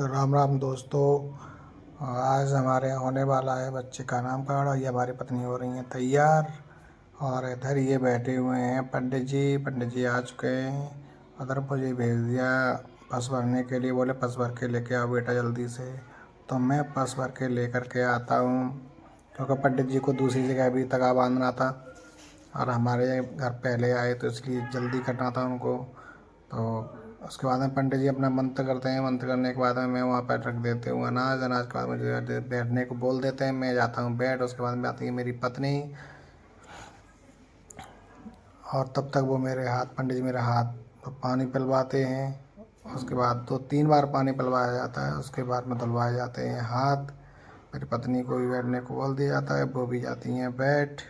तो राम राम दोस्तों। आज हमारे यहाँ होने वाला है बच्चे का नाम कार्ड और ये हमारी पत्नी हो रही हैं तैयार। और इधर ये बैठे हुए हैं पंडित जी आ चुके हैं। उधर मुझे भेज दिया बस भरने के लिए, बोले बस भर के लेके आओ बेटा जल्दी से। तो मैं बस भर के लेकर के आता हूँ, क्योंकि पंडित जी को दूसरी जगह भी तगा बांधना था और हमारे घर पहले आए तो इसलिए जल्दी करना था उनको। तो उसके बाद में पंडित जी अपना मंत्र करते हैं। मंत्र करने के बाद में मैं वहाँ पर रख देते हूँ अनाज। अनाज के बाद मुझे बैठने को बोल देते हैं, मैं जाता हूँ बैठ। उसके बाद में आती है मेरी पत्नी और तब तक वो मेरे हाथ, पंडित जी मेरे हाथ तो पानी पिलवाते हैं। उसके बाद 2-3 बार पानी पिलवाया जाता है। उसके बाद में धुलवाए जाते हैं हाथ। मेरी पत्नी को भी बैठने को बोल दिया जाता है, वो भी जाती हैं बैठ।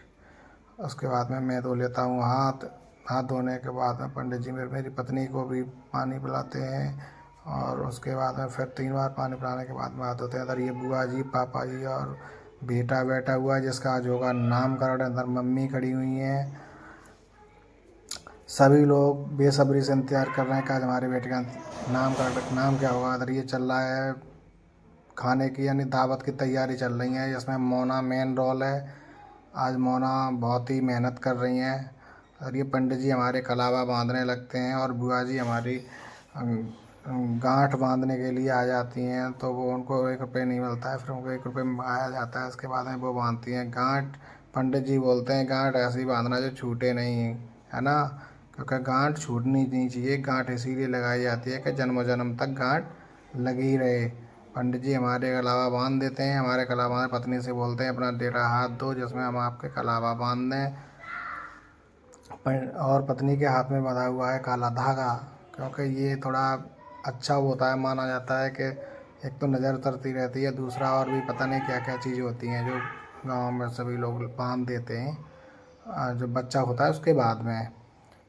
उसके बाद में मैं धो लेता हूँ हाथ। हाथ धोने के बाद में पंडित जी मेरी पत्नी को भी पानी पिलाते हैं। और उसके बाद में फिर 3 बार पानी पिलाने के बाद में हाथ धोते हैं। अगर ये बुआ जी, पापा जी और बेटा बैठा हुआ है जिसका आज होगा नामकरण। अंदर मम्मी खड़ी हुई हैं। सभी लोग बेसब्री से इंतजार कर रहे हैं कि आज हमारे बेटे का नाम क्या होगा। अगर ये चल रहा है खाने की यानी दावत की तैयारी चल रही है, जिसमें मोना मेन रोल है। आज मोना बहुत ही मेहनत कर रही हैं। और ये पंडित जी हमारे कलावा बांधने लगते हैं और बुआ जी हमारी गांठ बांधने के लिए आ जाती हैं। तो वो उनको 1 रुपये नहीं मिलता है, फिर उनको 1 रुपये में आया जाता है। उसके बाद में वो बांधती हैं गांठ। पंडित जी बोलते हैं गांठ ऐसी बांधना जो छूटे नहीं, है ना, क्योंकि गांठ छूटनी नहीं चाहिए। गांठ इसीलिए लगाई जाती है कि जन्म जन्म तक गांठ लगी रहे। पंडित जी हमारे कलावा बांध देते हैं। हमारे कलावा हमारे पत्नी से बोलते हैं अपना डेरा हाथ दो जिसमें हम आपके कलावा बांध दें। और पत्नी के हाथ में बंधा हुआ है काला धागा, क्योंकि ये थोड़ा अच्छा होता है। माना जाता है कि एक तो नज़र उतरती रहती है, दूसरा और भी पता नहीं क्या क्या चीज़ होती हैं जो गांव में सभी लोग बांध देते हैं जो बच्चा होता है उसके बाद में।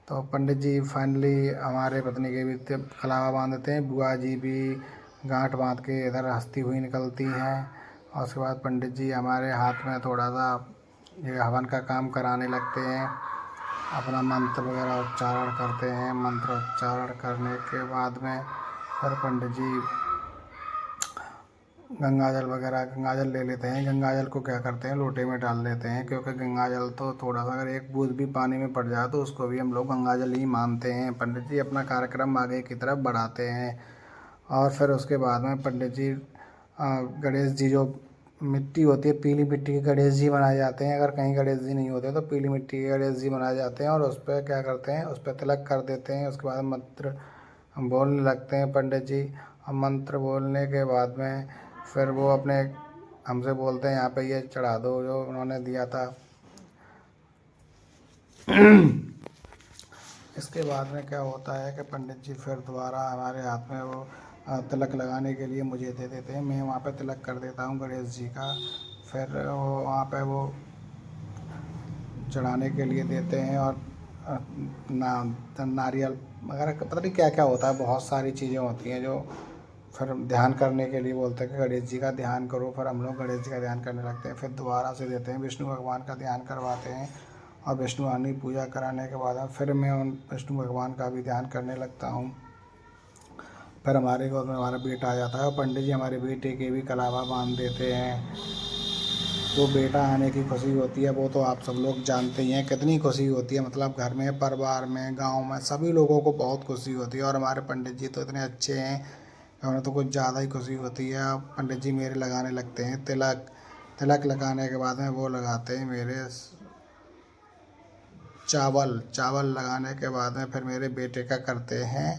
तो पंडित जी फाइनली हमारे पत्नी के भी कलावा बांध देते हैं। बुआ जी भी गांठ बांध के इधर हंसती हुई निकलती हैं। और उसके बाद पंडित जी हमारे हाथ में थोड़ा सा ये हवन का काम कराने लगते हैं। अपना मंत्र वगैरह उच्चारण करते हैं। मंत्र उच्चारण करने के बाद में फिर पंडित जी गंगा जल ले लेते हैं। गंगा जल को क्या करते हैं, लोटे में डाल लेते हैं, क्योंकि गंगा जल तो थोड़ा सा अगर एक बूंद भी पानी में पड़ जाए तो उसको भी हम लोग गंगा जल ही मानते हैं। पंडित जी अपना कार्यक्रम आगे की तरफ बढ़ाते हैं। और फिर उसके बाद में पंडित जी गणेश जी, जो मिट्टी होती है पीली मिट्टी के गणेश जी बनाए जाते हैं। अगर कहीं गणेश जी नहीं होते तो पीली मिट्टी के गणेश जी बनाए जाते हैं। और उस पर क्या करते हैं, उस पर तिलक कर देते हैं। उसके बाद मंत्र बोलने लगते हैं पंडित जी। और मंत्र बोलने के बाद में फिर वो अपने हमसे बोलते हैं यहाँ पे ये चढ़ा दो जो उन्होंने दिया था। इसके बाद में क्या होता है कि पंडित जी फिर दोबारा हमारे हाथ में वो तिलक लगाने के लिए मुझे दे देते हैं। मैं वहाँ पे तिलक कर देता हूँ गणेश जी का। फिर वो वहाँ पे वो चढ़ाने के लिए देते हैं। और नारियल वगैरह पता नहीं क्या क्या होता है, बहुत सारी चीज़ें होती हैं जो फिर ध्यान करने के लिए बोलते हैं कि गणेश जी का ध्यान करो। फिर हम लोग गणेश जी का ध्यान करने लगते हैं। फिर दोबारा से देते हैं, विष्णु भगवान का ध्यान करवाते हैं। और विष्णु भगवान की पूजा कराने के बाद फिर मैं उन विष्णु भगवान का भी ध्यान करने लगता हूँ। फिर हमारे गोद में हमारा बेटा आ जाता है और पंडित जी हमारे बेटे के भी कलावा बांध देते हैं। जो बेटा आने की खुशी होती है वो तो आप सब लोग जानते ही हैं कितनी खुशी होती है। मतलब घर में, परिवार में, गांव में सभी लोगों को बहुत खुशी होती है। और हमारे पंडित जी तो इतने अच्छे हैं, उन्हें तो कुछ ज़्यादा ही खुशी होती है। अब पंडित जी मेरे लगाने लगते हैं तिलक। तिलक लगाने के बाद में वो लगाते हैं मेरे चावल लगाने के बाद में फिर मेरे बेटे का करते हैं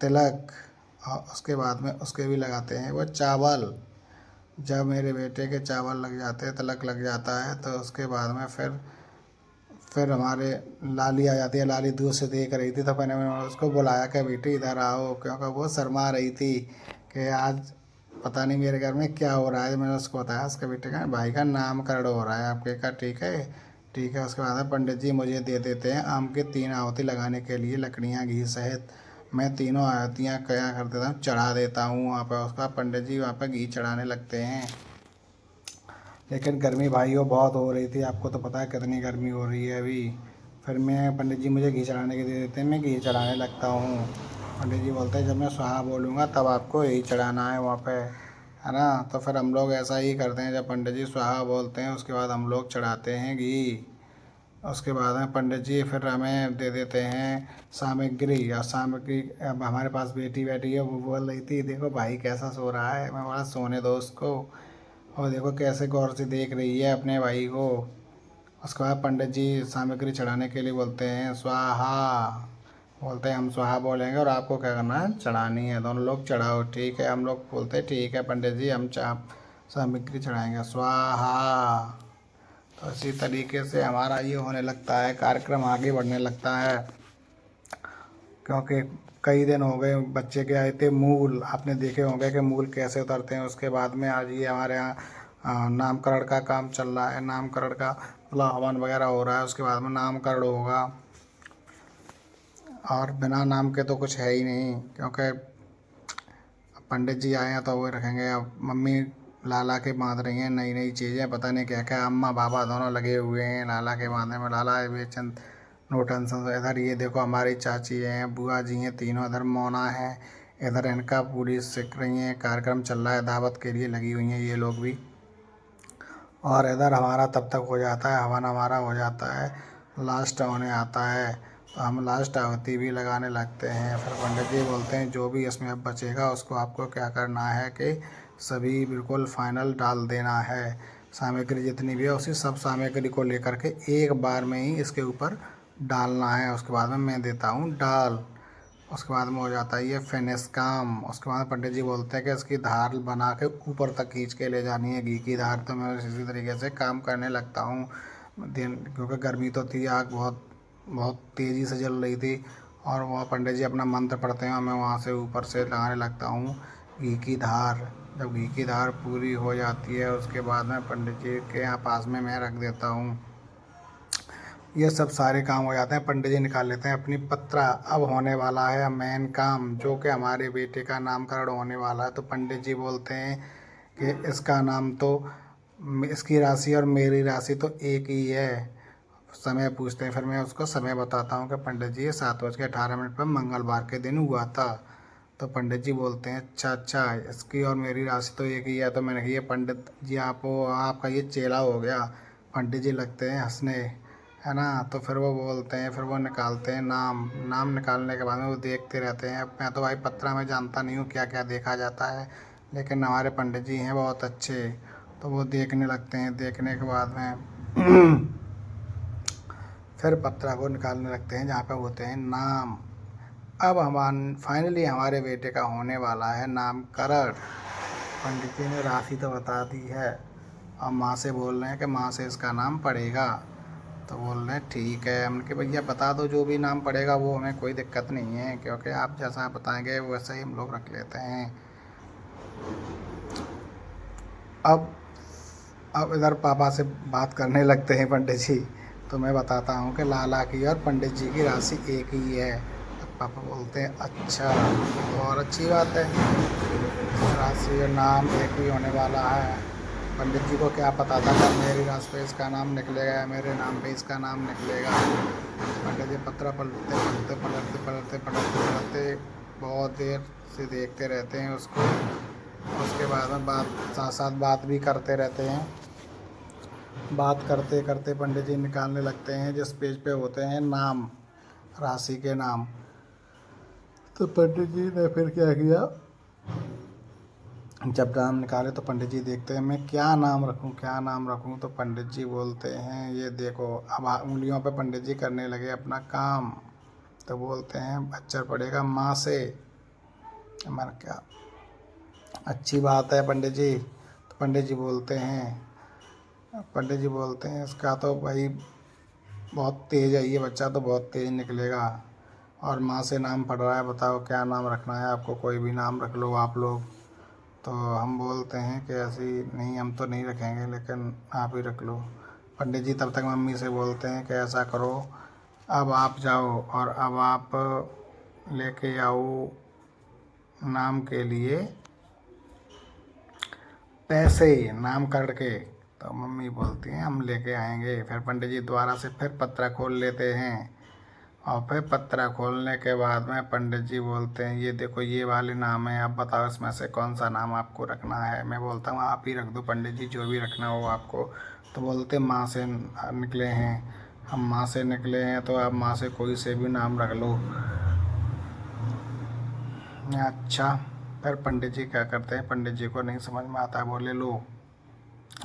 तिलक। और उसके बाद में उसके भी लगाते हैं वो चावल। जब मेरे बेटे के चावल लग जाते हैं, तिलक लग जाता है, तो उसके बाद में फिर हमारे लाली आ जाती है। लाली दूर से देख रही थी तो मैंने उसको बुलाया कि बेटी इधर आओ, क्योंकि वो शर्मा रही थी कि आज पता नहीं मेरे घर में क्या हो रहा है। मैंने उसको बताया उसके बेटे का भाई का नामकरण हो रहा है आपके का। ठीक है ठीक है। उसके बाद में पंडित जी मुझे दे देते हैं आम के 3 आहुति लगाने के लिए लकड़ियाँ घी सहित। मैं तीनों आहुतियाँ क्या कर देता हूँ, चढ़ा देता हूँ वहाँ पर। उसका पंडित जी वहाँ पर घी चढ़ाने लगते हैं। लेकिन गर्मी भाइयों बहुत हो रही थी, आपको तो पता है कितनी गर्मी हो रही है अभी। फिर मैं पंडित जी मुझे घी चढ़ाने के दे देते हैं, मैं घी चढ़ाने लगता हूँ। पंडित जी बोलते हैं जब मैं स्वाहा बोलूँगा तब आपको यही चढ़ाना है वहाँ पे, है ना। तो फिर हम लोग ऐसा ही करते हैं, जब पंडित जी स्वाहा बोलते हैं उसके बाद हम लोग चढ़ाते हैं घी। उसके बाद में पंडित जी फिर हमें दे देते हैं सामग्री। और सामग्री अब हमारे पास बेटी बैठी है, वो बोल रही थी देखो भाई कैसा सो रहा है। मैं बोला सोने दो उसको, और देखो कैसे गौर से देख रही है अपने भाई को। उसके बाद पंडित जी सामग्री चढ़ाने के लिए बोलते हैं स्वाहा, बोलते हैं हम स्वाहा बोलेंगे और आपको क्या करना है चढ़ानी है, दोनों लोग चढ़ाओ, ठीक है। हम लोग बोलते हैं ठीक है पंडित जी हम सामग्री चढ़ाएंगे स्वाहा। तो इसी तरीके से हमारा ये होने लगता है, कार्यक्रम आगे बढ़ने लगता है। क्योंकि कई दिन हो गए बच्चे के आए थे मूल, आपने देखे होंगे कि मूल कैसे उतरते हैं। उसके बाद में आज ये हमारे यहाँ नामकरण का काम चल रहा है, नामकरण का मतलब हवन वगैरह हो रहा है। उसके बाद में नामकरण होगा, और बिना नाम के तो कुछ है ही नहीं। क्योंकि पंडित जी आए हैं तो वो रखेंगे। अब मम्मी लाला के बांध रही हैं नई नई चीज़ें, पता नहीं क्या क्या, अम्मा बाबा दोनों लगे हुए हैं लाला के बांधने में। लाला बेचंद नो टेंशन। इधर ये देखो हमारी चाची हैं, बुआ जी हैं तीनों, इधर मोना है, इधर इनका पूरी सीख रही हैं, कार्यक्रम चल रहा है, दावत के लिए लगी हुई हैं ये लोग भी। और इधर हमारा तब तक हो जाता है, हवन हमारा हो जाता है, लास्ट होने आता है तो हम लास्ट आहुति भी लगाने लगते हैं। फिर पंडित जी बोलते हैं जो भी इसमें अब बचेगा उसको आपको क्या करना है कि सभी बिल्कुल फाइनल डाल देना है। सामग्री जितनी भी है उसी सब सामग्री को लेकर के एक बार में ही इसके ऊपर डालना है। उसके बाद में मैं देता हूँ डाल। उसके बाद में हो जाता है ये फिनिश काम। उसके बाद पंडित जी बोलते हैं कि इसकी धार बना के ऊपर तक खींच के ले जानी है घी की धार। तो मैं इसी तरीके से काम करने लगता हूँ दिन, क्योंकि गर्मी तो थी, आग बहुत बहुत तेज़ी से जल रही थी। और वह पंडित जी अपना मंत्र पढ़ते हैं और मैं वहाँ से ऊपर से लगाने लगता हूँ घी की धार। जब घी की धार पूरी हो जाती है उसके बाद में पंडित जी के यहाँ पास में मैं रख देता हूँ। ये सब सारे काम हो जाते हैं, पंडित जी निकाल लेते हैं अपनी पत्रा। अब होने वाला है मेन काम, जो कि हमारे बेटे का नामकरण होने वाला है। तो पंडित जी बोलते हैं कि इसका नाम तो, इसकी राशि और मेरी राशि तो एक ही है। समय पूछते हैं, फिर मैं उसको समय बताता हूँ कि पंडित जी ये 7:18 पर मंगलवार के दिन हुआ था। तो पंडित जी बोलते हैं अच्छा अच्छा, इसकी और मेरी राशि तो एक ही है। तो मैंने कहा ये पंडित जी आपका ये चेला हो गया। पंडित जी लगते हैं हंसने, है ना। तो फिर वो बोलते हैं, फिर वो निकालते हैं नाम। नाम निकालने के बाद में वो देखते रहते हैं। मैं तो भाई पत्रा में जानता नहीं हूँ क्या क्या देखा जाता है, लेकिन हमारे पंडित जी हैं बहुत अच्छे, तो वो देखने लगते हैं। देखने के बाद में फिर पत्रा को निकालने लगते हैं जहाँ पे होते हैं नाम। अब हम फाइनली हमारे बेटे का होने वाला है नामकरण। पंडित जी ने राशि तो बता दी है, अब माँ से बोल रहे हैं कि माँ से इसका नाम पड़ेगा। तो बोल रहे हैं ठीक है। हमने कि भैया बता दो जो भी नाम पड़ेगा, वो हमें कोई दिक्कत नहीं है, क्योंकि आप जैसा बताएंगे वैसे ही हम लोग रख लेते हैं। अब अब इधर पापा से बात करने लगते हैं पंडित जी। तो मैं बताता हूँ कि लाला की और पंडित जी की राशि एक ही है। तो पापा बोलते हैं अच्छा, तो और अच्छी बात है, राशि और नाम एक ही होने वाला है। पंडित जी को क्या पता था कि मेरी राशि पे इसका नाम निकलेगा या मेरे नाम पे इसका नाम निकलेगा। पंडित जी पत्रा पलटते पलटते पलटते पलटते पलटते पलटते बहुत देर से देखते रहते हैं उसको। उसके बाद में बात साथ साथ बात भी करते रहते हैं। बात करते करते पंडित जी निकालने लगते हैं जिस पेज पे होते हैं नाम, राशि के नाम। तो पंडित जी ने फिर क्या किया, जब नाम निकाले तो पंडित जी देखते हैं मैं क्या नाम रखूं क्या नाम रखूं। तो पंडित जी बोलते हैं ये देखो, अब उंगलियों पे पंडित जी करने लगे अपना काम। तो बोलते हैं अक्षर पड़ेगा माँ से। मैंने क्या अच्छी बात है पंडित जी। तो पंडित जी बोलते हैं इसका तो भाई बहुत तेज़ है, ये बच्चा तो बहुत तेज़ निकलेगा। और माँ से नाम पढ़ रहा है, बताओ क्या नाम रखना है आपको, कोई भी नाम रख लो आप लोग। तो हम बोलते हैं कि ऐसी नहीं, हम तो नहीं रखेंगे, लेकिन आप ही रख लो। पंडित जी तब तक मम्मी से बोलते हैं कि ऐसा करो, अब आप जाओ और अब आप लेके आओ नाम के लिए पैसे, नाम करके। तो मम्मी बोलती हैं हम लेके आएंगे। फिर पंडित जी दोबारा से फिर पत्रा खोल लेते हैं और फिर पत्रा खोलने के बाद में पंडित जी बोलते हैं ये देखो ये वाले नाम है, अब बताओ इसमें से कौन सा नाम आपको रखना है। मैं बोलता हूँ आप ही रख दो पंडित जी, जो भी रखना हो आपको। तो बोलते माँ से निकले हैं, हम माँ से निकले हैं तो आप माँ से कोई से भी नाम रख लो। अच्छा, फिर पंडित जी क्या करते हैं, पंडित जी को नहीं समझ में आता, बोले लो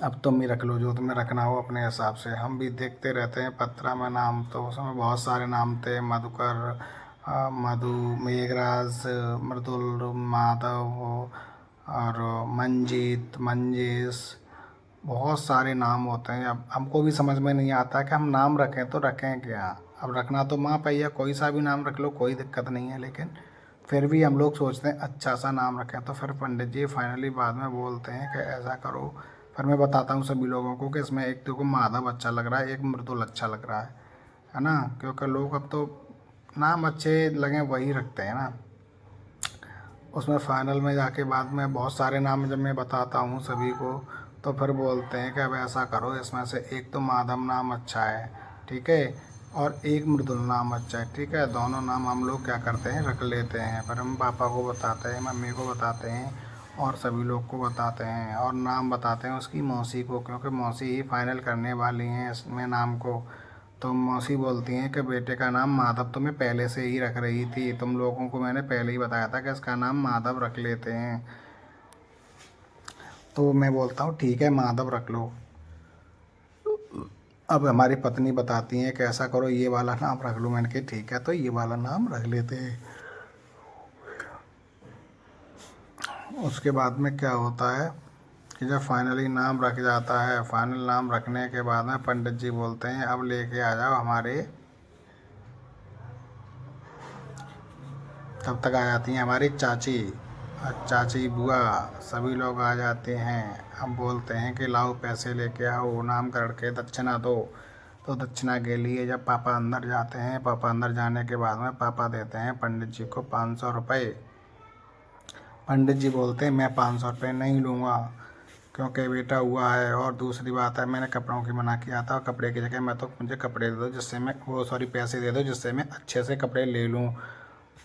अब तुम ही रख लो जो तुम्हें रखना हो अपने हिसाब से। हम भी देखते रहते हैं पत्रा में नाम, तो उसमें बहुत सारे नाम थे, मधुकर, मधु, मेघराज, मृदुल, माधव और मंजीत, मंजेश, बहुत सारे नाम होते हैं। अब हमको भी समझ में नहीं आता कि हम नाम रखें तो रखें क्या। अब रखना तो माँ पैया कोई सा भी नाम रख लो, कोई दिक्कत नहीं है, लेकिन फिर भी हम लोग सोचते हैं अच्छा सा नाम रखें। तो फिर पंडित जी फाइनली बाद में बोलते हैं कि ऐसा करो। फिर मैं बताता हूँ सभी लोगों को कि इसमें एक देखो माधव अच्छा लग रहा है, एक मृदुल अच्छा लग रहा है ना, क्योंकि लोग अब तो नाम अच्छे लगे वही रखते हैं ना। उसमें फाइनल में जाके बाद में बहुत सारे नाम जब मैं बताता हूँ सभी को, तो फिर बोलते हैं कि अब ऐसा करो इसमें से एक तो माधव नाम अच्छा है, ठीक है, और एक मृदुल नाम अच्छा है, ठीक है। दोनों नाम हम लोग क्या करते हैं रख लेते हैं। फिर हम पापा को बताते हैं, मम्मी को बताते हैं और सभी लोग को बताते हैं, और नाम बताते हैं उसकी मौसी को, क्योंकि मौसी ही फाइनल करने वाली हैं इसमें नाम को। तो मौसी बोलती हैं कि बेटे का नाम माधव तो मैं पहले से ही रख रही थी, तुम लोगों को मैंने पहले ही बताया था कि इसका नाम माधव रख लेते हैं। तो मैं बोलता हूँ ठीक है माधव रख लो। अब हमारी पत्नी बताती हैं कि ऐसा करो ये वाला नाम रख लो। मैंने कहा ठीक है तो ये वाला नाम रख लेते हैं। उसके बाद में क्या होता है कि जब फाइनली नाम रख जाता है, फाइनल नाम रखने के बाद में पंडित जी बोलते हैं अब लेके आ जाओ हमारे, तब तक आ जाती हैं हमारी चाची, चाची बुआ, सभी लोग आ जाते हैं। अब बोलते हैं कि लाओ पैसे लेके आओ, नामकरण के दक्षिणा दो। तो दक्षिणा के लिए जब पापा अंदर जाते हैं, पापा अंदर जाने के बाद में पापा देते हैं पंडित जी को 500 रुपये। पंडित जी बोलते हैं मैं 500 रुपये नहीं लूँगा, क्योंकि बेटा हुआ है, और दूसरी बात है मैंने कपड़ों की मना किया था, और कपड़े की जगह मैं तो मुझे कपड़े दे दो जिससे मैं वो सॉरी पैसे दे दो जिससे मैं अच्छे से कपड़े ले लूँ।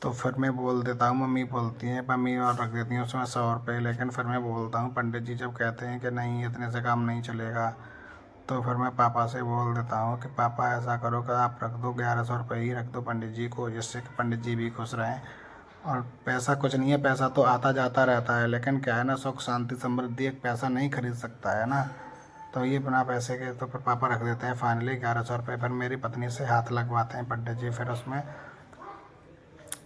तो फिर मैं बोल देता हूँ, मम्मी बोलती हैं, मम्मी और रख देती हैं उसमें 100 रुपये। लेकिन फिर मैं बोलता हूँ पंडित जी जब कहते हैं कि नहीं इतने से काम नहीं चलेगा, तो फिर मैं पापा से बोल देता हूँ कि पापा ऐसा करो कि आप रख दो 1100 रुपये ही रख दो पंडित जी को, जिससे कि पंडित जी भी खुश रहें। और पैसा कुछ नहीं है, पैसा तो आता जाता रहता है, लेकिन क्या है ना सुख शांति समृद्धि एक पैसा नहीं खरीद सकता है ना। तो ये बिना पैसे के तो फिर पापा रख देते हैं फाइनली 1100 रुपये। फिर मेरी पत्नी से हाथ लगवाते हैं पंडित जी, फिर उसमें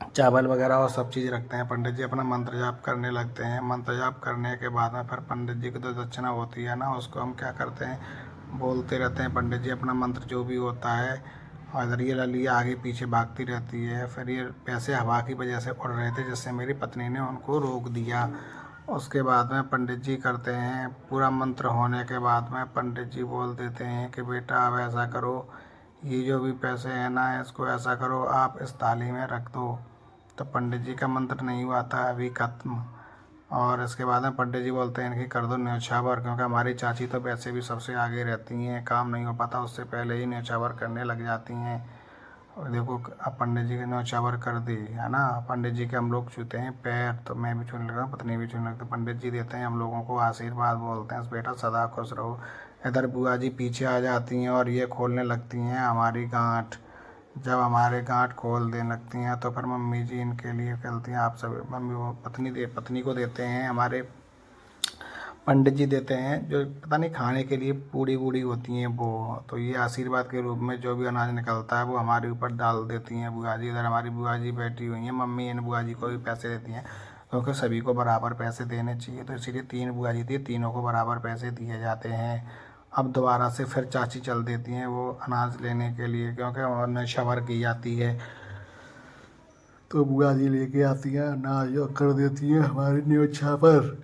चावल वगैरह और सब चीज़ रखते हैं। पंडित जी अपना मंत्र जाप करने लगते हैं। मंत्र जाप करने के बाद में फिर पंडित जी की जो दक्षिणा होती है ना, उसको हम क्या करते हैं बोलते रहते हैं पंडित जी अपना मंत्र जो भी होता है, और इधर ये ललिया आगे पीछे भागती रहती है। फिर ये पैसे हवा की वजह से उड़ रहे थे, जिससे मेरी पत्नी ने उनको रोक दिया। उसके बाद में पंडित जी करते हैं, पूरा मंत्र होने के बाद में पंडित जी बोल देते हैं कि बेटा अब ऐसा करो, ये जो भी पैसे हैं ना इसको ऐसा करो आप इस थाली में रख दो। तो पंडित जी का मंत्र नहीं हुआ था अभी खत्म। और इसके बाद में पंडित जी बोलते हैं कि कर दो न्योछावर, क्योंकि हमारी चाची तो वैसे भी सबसे आगे रहती हैं, काम नहीं हो पाता उससे पहले ही न्योछावर करने लग जाती हैं। और देखो अब पंडित जी ने न्योछावर कर दी है ना। पंडित जी के हम लोग छूते हैं पैर, तो मैं भी छूने लगा, पत्नी भी छूने लगती। पंडित जी देते हैं हम लोगों को आशीर्वाद, बोलते हैं बेटा सदा खुश रहो। इधर बुआ जी पीछे आ जाती हैं और ये खोलने लगती हैं हमारी गांठ। जब हमारे गांठ खोल देने लगती हैं तो फिर मम्मी जी इनके लिए कहती हैं आप सब, मम्मी वो पत्नी को देते हैं हमारे पंडित जी देते हैं जो पता नहीं खाने के लिए पूड़ी वूड़ी होती हैं वो। तो ये आशीर्वाद के रूप में जो भी अनाज निकलता है वो हमारे ऊपर डाल देती हैं बुआ जी। इधर हमारी बुआ जी बैठी हुई हैं, मम्मी इन बुआ जी को भी पैसे देती हैं, क्योंकि सभी को बराबर पैसे देने चाहिए। तो इसीलिए 3 बुआ जी थी, तीनों को बराबर पैसे दिए जाते हैं। अब दोबारा से फिर चाची चल देती हैं वो अनाज लेने के लिए, क्योंकि न्योछावर की जाती है। तो बुआ जी लेके आती हैं अनाज और कर देती हैं हमारी न्योछावर,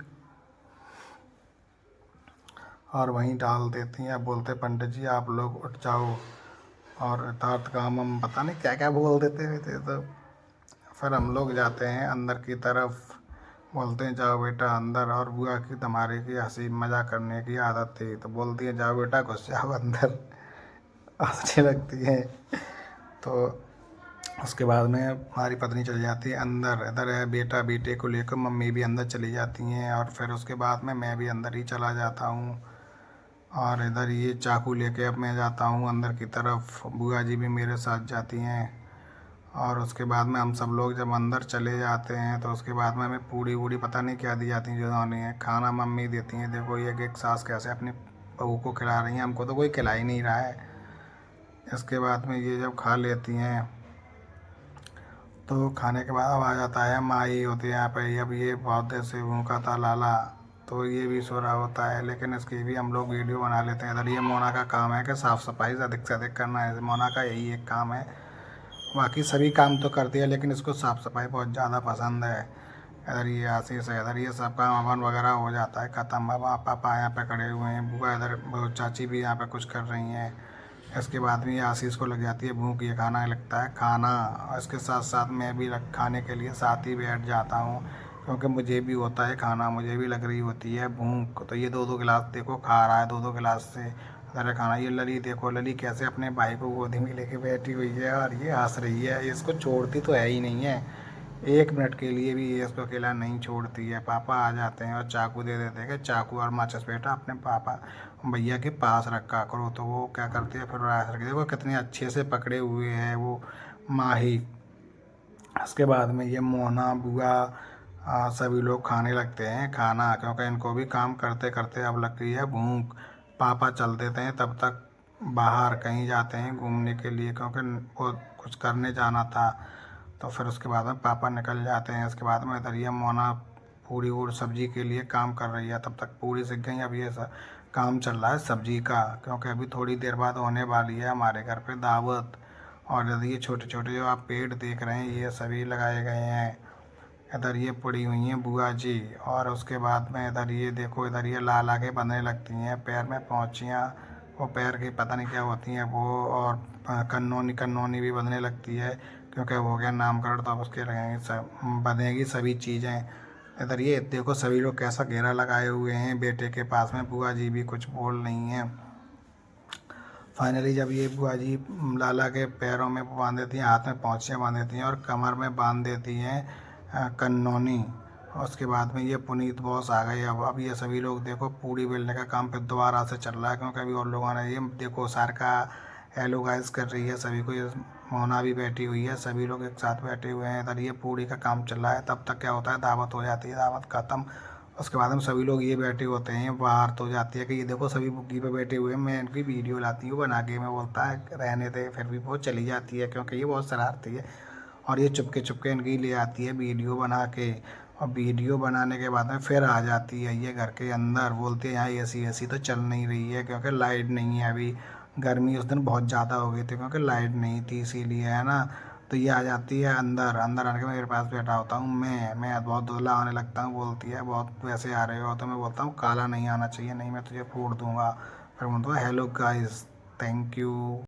और वहीं डाल देती हैं। बोलते पंडित जी आप लोग उठ जाओ, और यथार्थ काम हम पता नहीं क्या क्या बोल देते थे। तो फिर हम लोग जाते हैं अंदर की तरफ, बोलते हैं जाओ बेटा अंदर। और बुआ की तुम्हारे की हंसी मजाक करने की आदत थी, तो बोलती है जाओ बेटा घुस जाओ अंदर, हंसने लगती है। तो उसके बाद में हमारी पत्नी चली जाती है अंदर। इधर है बेटा, बेटे को लेकर मम्मी भी अंदर चली जाती हैं और फिर उसके बाद में मैं भी अंदर ही चला जाता हूँ। और इधर ये चाकू लेके अब मैं जाता हूँ अंदर की तरफ, बुआ जी भी मेरे साथ जाती हैं। और उसके बाद में हम सब लोग जब अंदर चले जाते हैं तो उसके बाद में हमें पूड़ी वूड़ी पता नहीं क्या दी जाती है, जिन्होंने है खाना मम्मी देती हैं। देखो ये एक सास कैसे अपनी बहू को खिला रही हैं, हमको तो कोई खिला ही नहीं रहा है। इसके बाद में ये जब खा लेती हैं तो खाने के बाद अब आ जाता है, माई होती है यहाँ पे। अब ये बहुत देर से भूखा था लाला, तो ये भी सो रहा होता है, लेकिन इसकी भी हम लोग वीडियो बना लेते हैं। इधर ये मोना का काम है कि साफ़ सफाई से अधिक करना है, मोना का यही एक काम है। बाकी सभी काम तो करती है लेकिन इसको साफ़ सफाई बहुत ज़्यादा पसंद है। इधर ये आशीष है, इधर ये सब काम हवन वगैरह हो जाता है ख़त्म। अब पापा यहाँ पे खड़े हुए हैं, बुआ इधर चाची भी यहाँ पे कुछ कर रही हैं। इसके बाद में ये आशीष को लग जाती है भूख, ये खाना लगता है खाना। और इसके साथ साथ मैं भी खाने के लिए साथ ही बैठ जाता हूँ, क्योंकि मुझे भी होता है खाना, मुझे भी लग रही होती है भूख। तो ये 2-2 गिलास देखो खा रहा है, 2-2 गिलास से अरे खाना। ये लली देखो, लली कैसे अपने भाई को गोदी में लेके बैठी हुई है और ये हंस रही है, ये इसको छोड़ती तो है ही नहीं है, 1 मिनट के लिए भी ये इसको अकेला नहीं छोड़ती है। पापा आ जाते हैं और चाकू दे देते हैं कि चाकू और माचिस बेटा अपने पापा भैया के पास रखा करो। तो वो क्या करती है फिर रख के, देखो कितने अच्छे से पकड़े हुए हैं वो माही। इसके बाद में ये मोना बुआ सभी लोग खाने लगते हैं खाना, क्योंकि इनको भी काम करते करते अब लग गई है भूख। पापा चल देते हैं तब तक बाहर कहीं जाते हैं घूमने के लिए, क्योंकि वो कुछ करने जाना था। तो फिर उसके बाद में पापा निकल जाते हैं। इसके बाद में इधर ये मोना पूड़ी और सब्जी के लिए काम कर रही है, तब तक पूड़ी सीख गई। अब ये काम चल रहा है सब्जी का, क्योंकि अभी थोड़ी देर बाद होने वाली है हमारे घर पे दावत। और इधर ये छोटे छोटे जो आप पेड़ देख रहे हैं ये सभी लगाए गए हैं। इधर ये पड़ी हुई हैं बुआ जी। और उसके बाद में इधर ये देखो, इधर ये लाल आगे बंधने लगती हैं पैर में पहुँचियाँ, वो पैर की पता नहीं क्या होती हैं वो। और कन्नौनी कन्नौनी भी बंधने लगती है, क्योंकि वो हो गया नामकरण, तो अब उसके लगेंगे सब बंधेगी सभी चीज़ें। इधर ये देखो सभी लोग कैसा घेरा लगाए हुए हैं बेटे के पास में, बुआ जी भी कुछ बोल नहीं है। फाइनली जब ये बुआ जी लाला के पैरों में बांध देती हैं, हाथ में पहुँचियाँ बांध देती हैं और कमर में बांध देती हैं कन्नौनी। और उसके बाद में ये पुनीत बॉस आ गए। अब ये सभी लोग देखो पूड़ी बेलने का काम फिर दोबारा से चल रहा है, क्योंकि अभी और लोगों ने ये देखो सारका हेलो गाइस कर रही है सभी को। ये मोना भी बैठी हुई है, सभी लोग एक साथ बैठे हुए हैं। इधर ये पूड़ी का काम चल रहा है, तब तक क्या होता है दावत हो जाती है, दावत ख़त्म। उसके बाद हम सभी लोग ये बैठे होते हैं, बाहर तो जाती है कि ये देखो सभी बुग्गी पे बैठे हुए हैं, मैं इनकी वीडियो लाती हूँ बना के। मैं बोलता है रहने दे, फिर भी वो चली जाती है क्योंकि ये बहुत शरारती है। और ये चुपके चुपके इनकी ले आती है वीडियो बना के। और वीडियो बनाने के बाद में फिर आ जाती है ये घर के अंदर, बोलते हैं यहाँ ऐसी तो चल नहीं रही है, क्योंकि लाइट नहीं है अभी। गर्मी उस दिन बहुत ज़्यादा हो गई थी क्योंकि लाइट नहीं थी, इसीलिए है ना। तो ये आ जाती है अंदर, अंदर आने के मेरे पास बैठा होता हूँ मैं बहुत धुंधला आने लगता हूँ। बोलती है बहुत वैसे आ रहे हो, तो मैं बोलता हूँ काला नहीं आना चाहिए, नहीं मैं तुझे फोड़ दूँगा। फिर बोलता हूँ हेलो गाइस, थैंक यू।